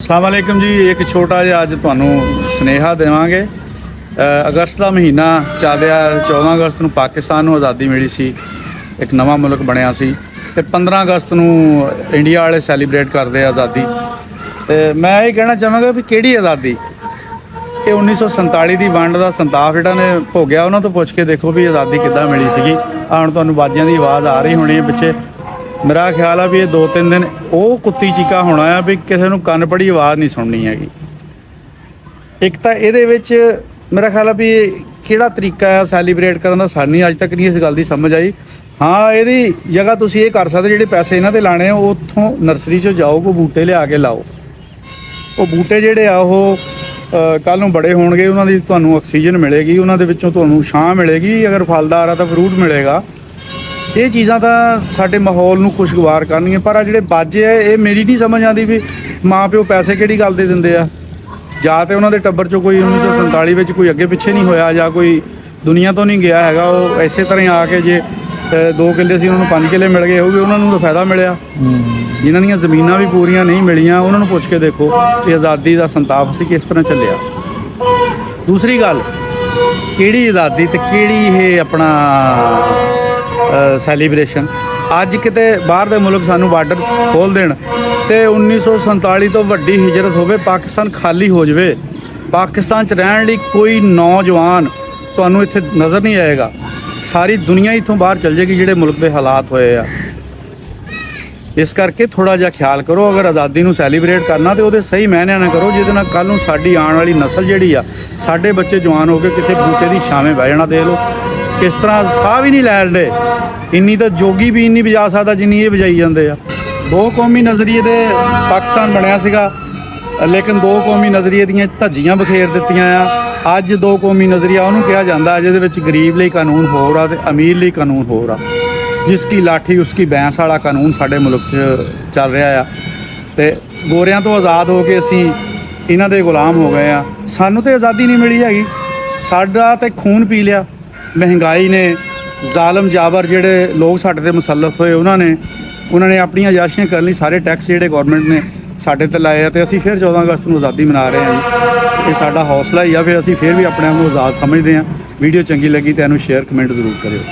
अस्सलाम वालेकुम जी। एक छोटा जिहा अज तुहानूं सुनेहा देवांगे। अगस्त का महीना चल रहा। 14 अगस्त नूं पाकिस्तान नूं आज़ादी मिली सी, एक नवा मुल्क बनिया सी ते 15 अगस्त नूं इंडिया वाले सैलीब्रेट करते आज़ादी। तो मैं ये कहना चाहांगा भी किहड़ी आज़ादी? ये 1947 की वंड का संताप जिहड़ा ने भोगिया उन्होंने तो पुछ के देखो भी आज़ादी किद्दां मिली सीगी। हुण तुहानूं बाजियां की आवाज़ आ रही होनी है पिछे। मेरा ख्याल है भी ये 2-3 दिन वो कुत्ती चीका होना है भी किसी को कन पड़ी आवाज़ नहीं सुननी हैगी। एक तो ये मेरा ख्याल है भी किहड़ा तरीका है सैलीब्रेट करने का सानू अज तक नहीं इस गल की समझ आई। हाँ, ये जगह तुम ये कर सकते जिहड़े पैसे इन्हां दे लाने उत्थों नर्सरी चो जाओ, कोई बूटे लिया के लाओ। वो बूटे जिहड़े आ कल नूं बड़े होणगे, उन्हां दी तुहानूं ऑक्सीजन मिलेगी, उन्हां दे विच्चों तुहानूं छां मिलेगी, अगर फलदार आ तो फ्रूट मिलेगा। ये चीज़ां तो साडे माहौल नूं खुशगवार करनगियां। पर आ जिहड़े बाजे है ये मेरी नहीं समझ आती भी माँ प्यो पैसे किहड़ी गल दे दिंदे आ। जां ते उन्हां दे टब्बर चों कोई 1947 विच कोई अगे पिछे नहीं होया जां कोई दुनिया तो नहीं गया हैगा। वो इसे तरह आके जे 2 किले सी उन्होंने 5 किले मिल गए होगे, उन्होंने तो फायदा मिलिया। जिन्हां दीयां ज़मीनां भी पूरियां नहीं मिलियां उन्होंने पुछ के देखो कि आज़ादी का संताप सी किस तरह चलिया। दूसरी गल किहड़ी आज़ादी ते किहड़ी ये अपना सैलीब्रेशन। अज किते बाहर दे मुल्क सानू बार्डर खोल देण ते 1947 तो वड्डी हिजरत होवे, पाकिस्तान खाली हो जाए, पाकिस्तान च रहण लई कोई नौजवान तुहानूं इत्थे नज़र नहीं आएगा। सारी दुनिया इत्थों बाहर चल जाएगी जिहड़े मुल्क के हालात होए आ। इस करके थोड़ा जिहा ख्याल करो, अगर आज़ादी नूं सैलीब्रेट करना तो वो सही मायने ना करो जिहदे नाल कल नूं साडी आउण वाली नस्ल जिहड़ी आ, साडे बच्चे जवान हो के किसी बूटे की छावें बह जाना। दे लो किस तरह साह भी नहीं लैण दे, इन्नी तो जोगी भी नहीं बजा सकता जिन्नी ये बजाई जाते हैं। 2 कौमी नज़रिए दे पाकिस्तान बनया सीगा, लेकिन 2 कौमी नज़रिए दियां धज्जियां बखेर दित्तियां आ। अज 2 कौमी नज़रिया उन्होंने कहा जाता है जिहदे विच गरीब लई कानून होर आ ते अमीर लई कानून होर आ। जिसकी लाठी उसकी बैंस वाला कानून साडे मुल्क च चल रहा है। तो गोरियां तो आज़ाद हो के असीं इन्हां दे गुलाम हो गए आ। सानू तो आज़ादी नहीं मिली हैगी, साडा तो खून पी लिया महंगाई ने। जालम जाबर जिहड़े लोग साडे ते मुसलत होए उन्होंने अपनी अयाशियां करन लई सारे टैक्स जिहड़े गौरमेंट ने साडे ते लाए आ ते असीं फिर 14 अगस्त नूं आज़ादी मना रहे हैं जी। ये साडा हौसला ही आ, फिर असीं फिर भी अपने आप नूं आज़ाद समझदे हां। वीडियो चंगी लगी तो इहनूं शेयर कमेंट जरूर करियो।